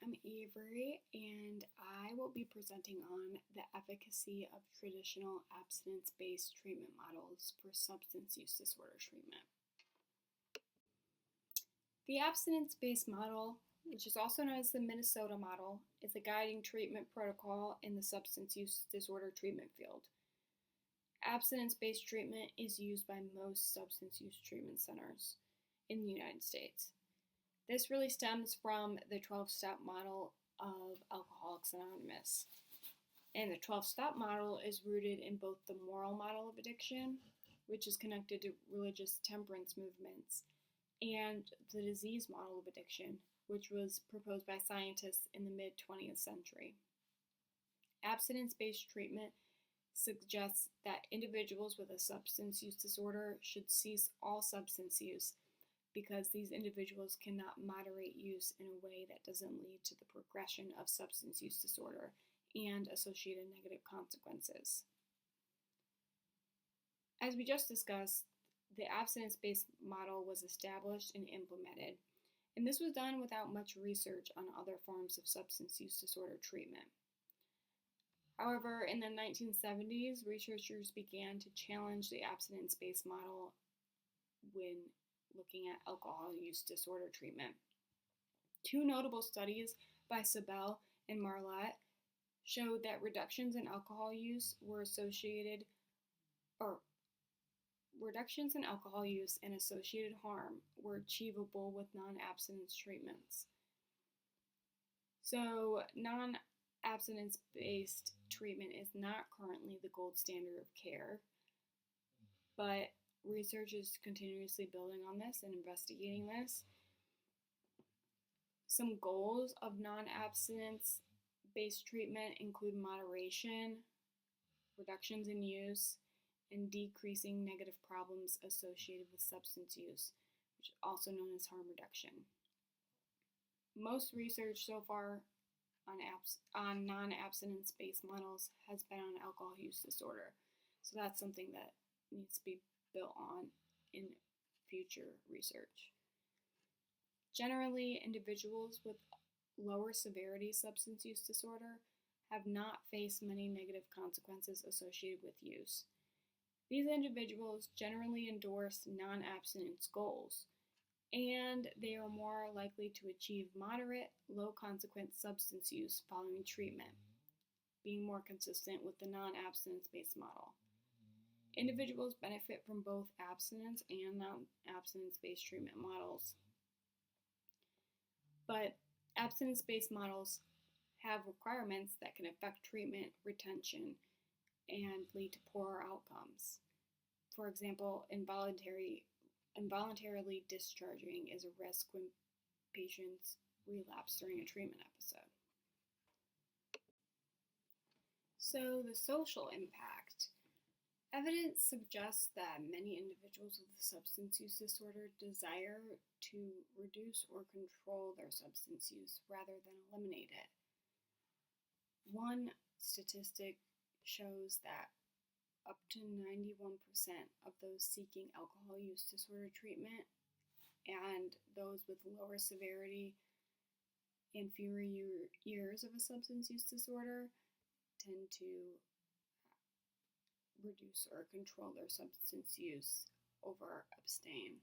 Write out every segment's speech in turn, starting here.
I'm Avery, and I will be presenting on the efficacy of traditional abstinence based treatment models for substance use disorder treatment. The abstinence based model, which is also known as the Minnesota model, is a guiding treatment protocol in the substance use disorder treatment field. Abstinence based treatment is used by most substance use treatment centers in the United States. This really stems from the 12-step model of Alcoholics Anonymous. And the 12-step model is rooted in both the moral model of addiction, which is connected to religious temperance movements, and the disease model of addiction, which was proposed by scientists in the mid-20th century. Abstinence-based treatment suggests that individuals with a substance use disorder should cease all substance use because these individuals cannot moderate use in a way that doesn't lead to the progression of substance use disorder and associated negative consequences. As we just discussed, the abstinence-based model was established and implemented, and this was done without much research on other forms of substance use disorder treatment. However, in the 1970s, researchers began to challenge the abstinence-based model when looking at alcohol use disorder treatment. Two notable studies by SOWK and Marlette showed that reductions in alcohol use and associated harm were achievable with non-abstinence treatments. So, non-abstinence-based treatment is not currently the gold standard of care, but research is continuously building on this and investigating this. Some goals of non-abstinence-based treatment include moderation, reductions in use, and decreasing negative problems associated with substance use, which is also known as harm reduction. Most research so far on non-abstinence-based models has been on alcohol use disorder, so that's something that needs to be built on in future research. Generally, individuals with lower severity substance use disorder have not faced many negative consequences associated with use. These individuals generally endorse non-abstinence goals, and they are more likely to achieve moderate, low-consequence substance use following treatment, being more consistent with the non-abstinence-based model. Individuals benefit from both abstinence and non-abstinence-based treatment models. But abstinence-based models have requirements that can affect treatment retention and lead to poorer outcomes. For example, involuntarily discharging is a risk when patients relapse during a treatment episode. So, the social impact. Evidence suggests that many individuals with substance use disorder desire to reduce or control their substance use rather than eliminate it. One statistic shows that up to 91% of those seeking alcohol use disorder treatment and those with lower severity and fewer years of a substance use disorder tend to reduce or control their substance use over abstain.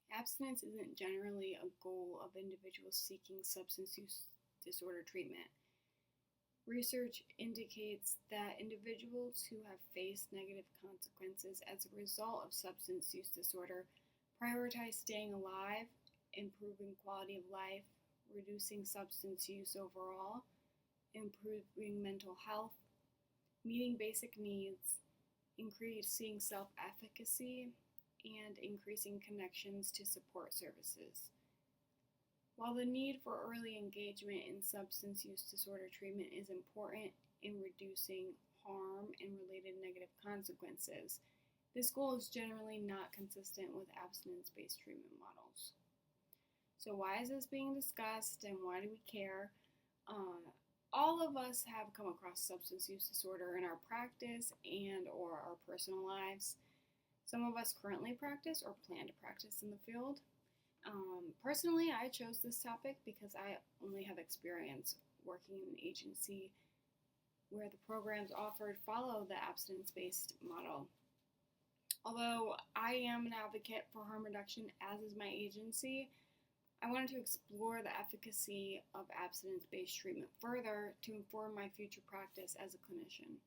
Abstinence isn't generally a goal of individuals seeking substance use disorder treatment. Research indicates that individuals who have faced negative consequences as a result of substance use disorder prioritize staying alive, improving quality of life, reducing substance use overall, improving mental health, meeting basic needs, increasing self-efficacy, and increasing connections to support services. While the need for early engagement in substance use disorder treatment is important in reducing harm and related negative consequences, this goal is generally not consistent with abstinence-based treatment models. So why is this being discussed and why do we care? All of us have come across substance use disorder in our practice and or our personal lives. Some of us currently practice or plan to practice in the field. Personally, I chose this topic because I only have experience working in an agency where the programs offered follow the abstinence-based model. Although I am an advocate for harm reduction, as is my agency, I wanted to explore the efficacy of abstinence-based treatment further to inform my future practice as a clinician.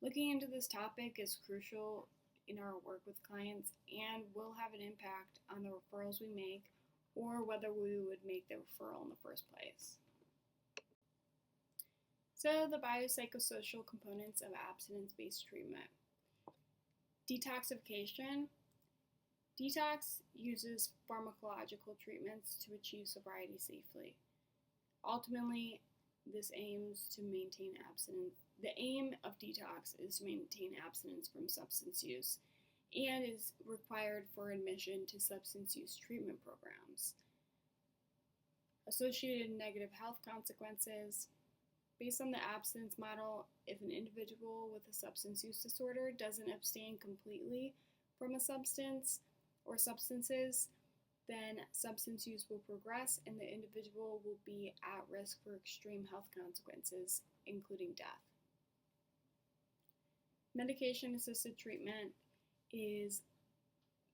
Looking into this topic is crucial in our work with clients and will have an impact on the referrals we make or whether we would make the referral in the first place. So, the biopsychosocial components of abstinence-based treatment. Detoxification. Detox uses pharmacological treatments to achieve sobriety safely. Ultimately, this aims to maintain abstinence. The aim of detox is to maintain abstinence from substance use and is required for admission to substance use treatment programs. Associated negative health consequences. Based on the abstinence model, if an individual with a substance use disorder doesn't abstain completely from a substance or substances, then substance use will progress and the individual will be at risk for extreme health consequences, including death. Medication-assisted treatment is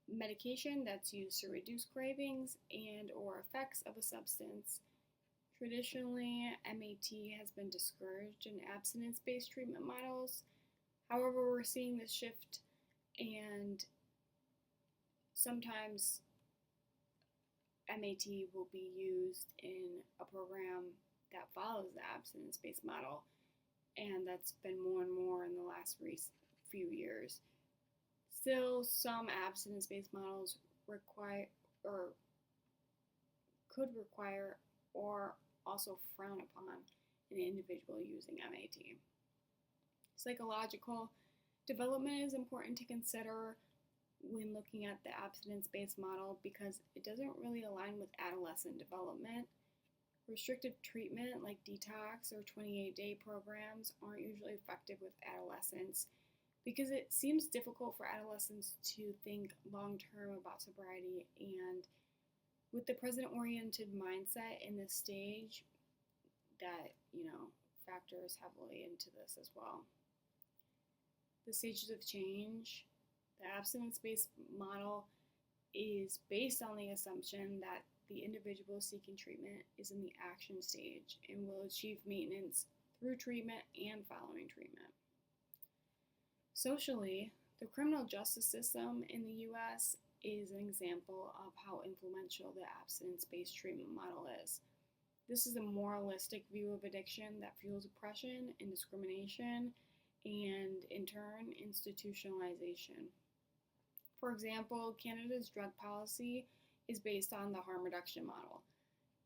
medication that's used to reduce cravings and or effects of a substance. Traditionally, MAT has been discouraged in abstinence-based treatment models. However, we're seeing this shift, and sometimes MAT will be used in a program that follows the abstinence-based model, and that's been more and more in the last few years. Still, some abstinence-based models could require or also frown upon an individual using MAT. Psychological development is important to consider when looking at the abstinence-based model because it doesn't really align with adolescent development. Restrictive treatment like detox or 28-day programs aren't usually effective with adolescents because it seems difficult for adolescents to think long-term about sobriety, and with the present-oriented mindset in this stage, that, factors heavily into this as well. The stages of change. The abstinence-based model is based on the assumption that the individual seeking treatment is in the action stage and will achieve maintenance through treatment and following treatment. Socially, the criminal justice system in the U.S. is an example of how influential the abstinence-based treatment model is. This is a moralistic view of addiction that fuels oppression and discrimination and, in turn, institutionalization. For example, Canada's drug policy is based on the harm reduction model.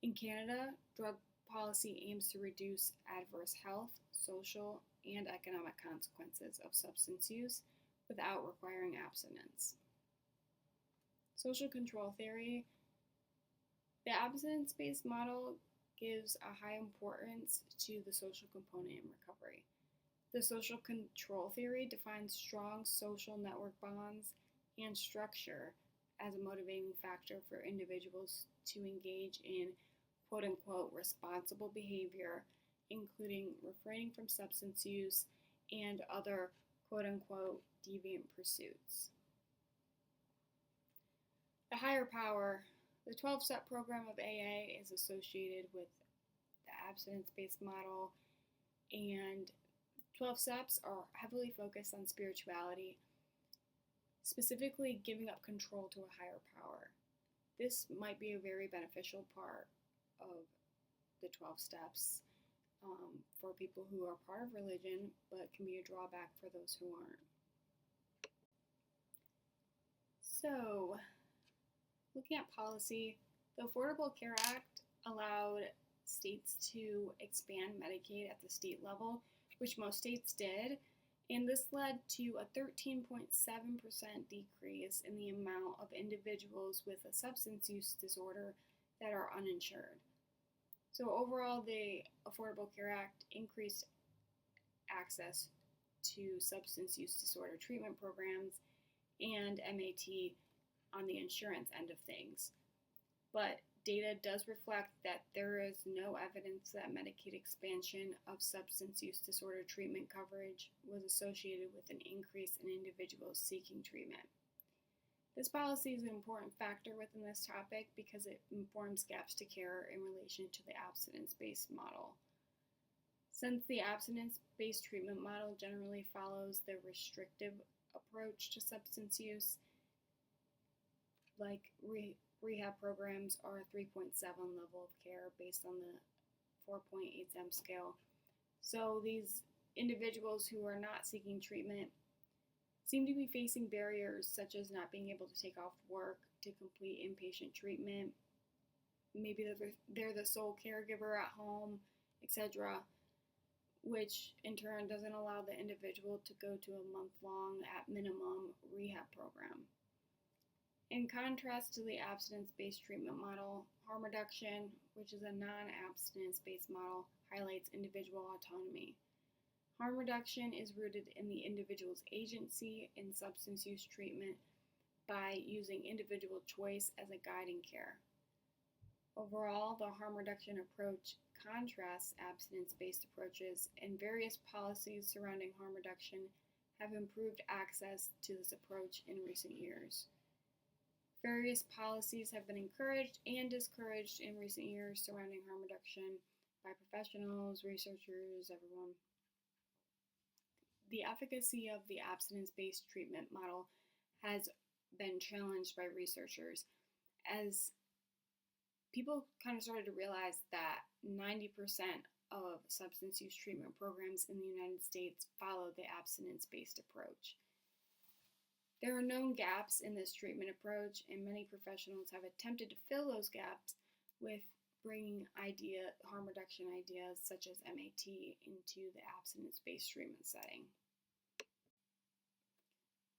In Canada, drug policy aims to reduce adverse health, social, and economic consequences of substance use without requiring abstinence. Social control theory. The abstinence-based model gives a high importance to the social component in recovery. The social control theory defines strong social network bonds and structure as a motivating factor for individuals to engage in quote-unquote responsible behavior, including refraining from substance use and other quote-unquote deviant pursuits. The higher power. The 12-step program of AA is associated with the abstinence-based model, and 12 steps are heavily focused on spirituality, specifically giving up control to a higher power. This might be a very beneficial part of the 12 steps for people who are part of religion, but can be a drawback for those who aren't. So, looking at policy, the Affordable Care Act allowed states to expand Medicaid at the state level, which most states did, and this led to a 13.7% decrease in the amount of individuals with a substance use disorder that are uninsured. So overall, the Affordable Care Act increased access to substance use disorder treatment programs and MAT on the insurance end of things. but data does reflect that there is no evidence that Medicaid expansion of substance use disorder treatment coverage was associated with an increase in individuals seeking treatment. This policy is an important factor within this topic because it informs gaps to care in relation to the abstinence-based model. Since the abstinence-based treatment model generally follows the restrictive approach to substance use, like rehab programs are a 3.7 level of care based on the 4.8 SEM scale. So these individuals who are not seeking treatment seem to be facing barriers such as not being able to take off work to complete inpatient treatment. Maybe they're the sole caregiver at home, etc., which in turn doesn't allow the individual to go to a month-long, at minimum, rehab program. In contrast to the abstinence-based treatment model, harm reduction, which is a non-abstinence-based model, highlights individual autonomy. Harm reduction is rooted in the individual's agency in substance use treatment by using individual choice as a guiding care. Overall, the harm reduction approach contrasts abstinence-based approaches, and various policies surrounding harm reduction have improved access to this approach in recent years. Various policies have been encouraged and discouraged in recent years surrounding harm reduction by professionals, researchers, everyone. The efficacy of the abstinence-based treatment model has been challenged by researchers as people kind of started to realize that 90% of substance use treatment programs in the United States follow the abstinence-based approach. There are known gaps in this treatment approach, and many professionals have attempted to fill those gaps with bringing harm reduction ideas such as MAT into the abstinence-based treatment setting.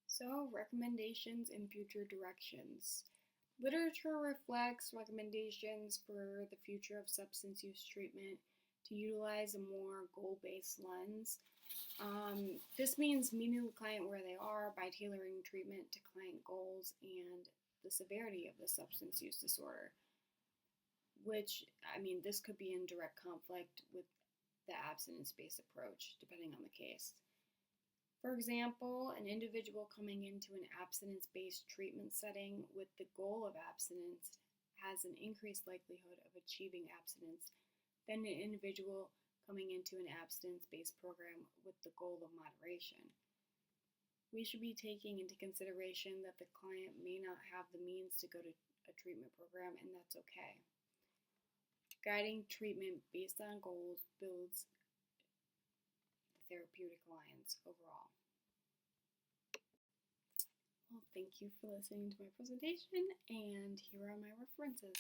So, recommendations and future directions. Literature reflects recommendations for the future of substance use treatment to utilize a more goal-based lens. This means meeting the client where they are by tailoring treatment to client goals and the severity of the substance use disorder, which, this could be in direct conflict with the abstinence-based approach, depending on the case. For example, an individual coming into an abstinence-based treatment setting with the goal of abstinence has an increased likelihood of achieving abstinence than an individual coming into an abstinence-based program with the goal of moderation. We should be taking into consideration that the client may not have the means to go to a treatment program, and that's okay. Guiding treatment based on goals builds the therapeutic alliance overall. Well, thank you for listening to my presentation, and here are my references.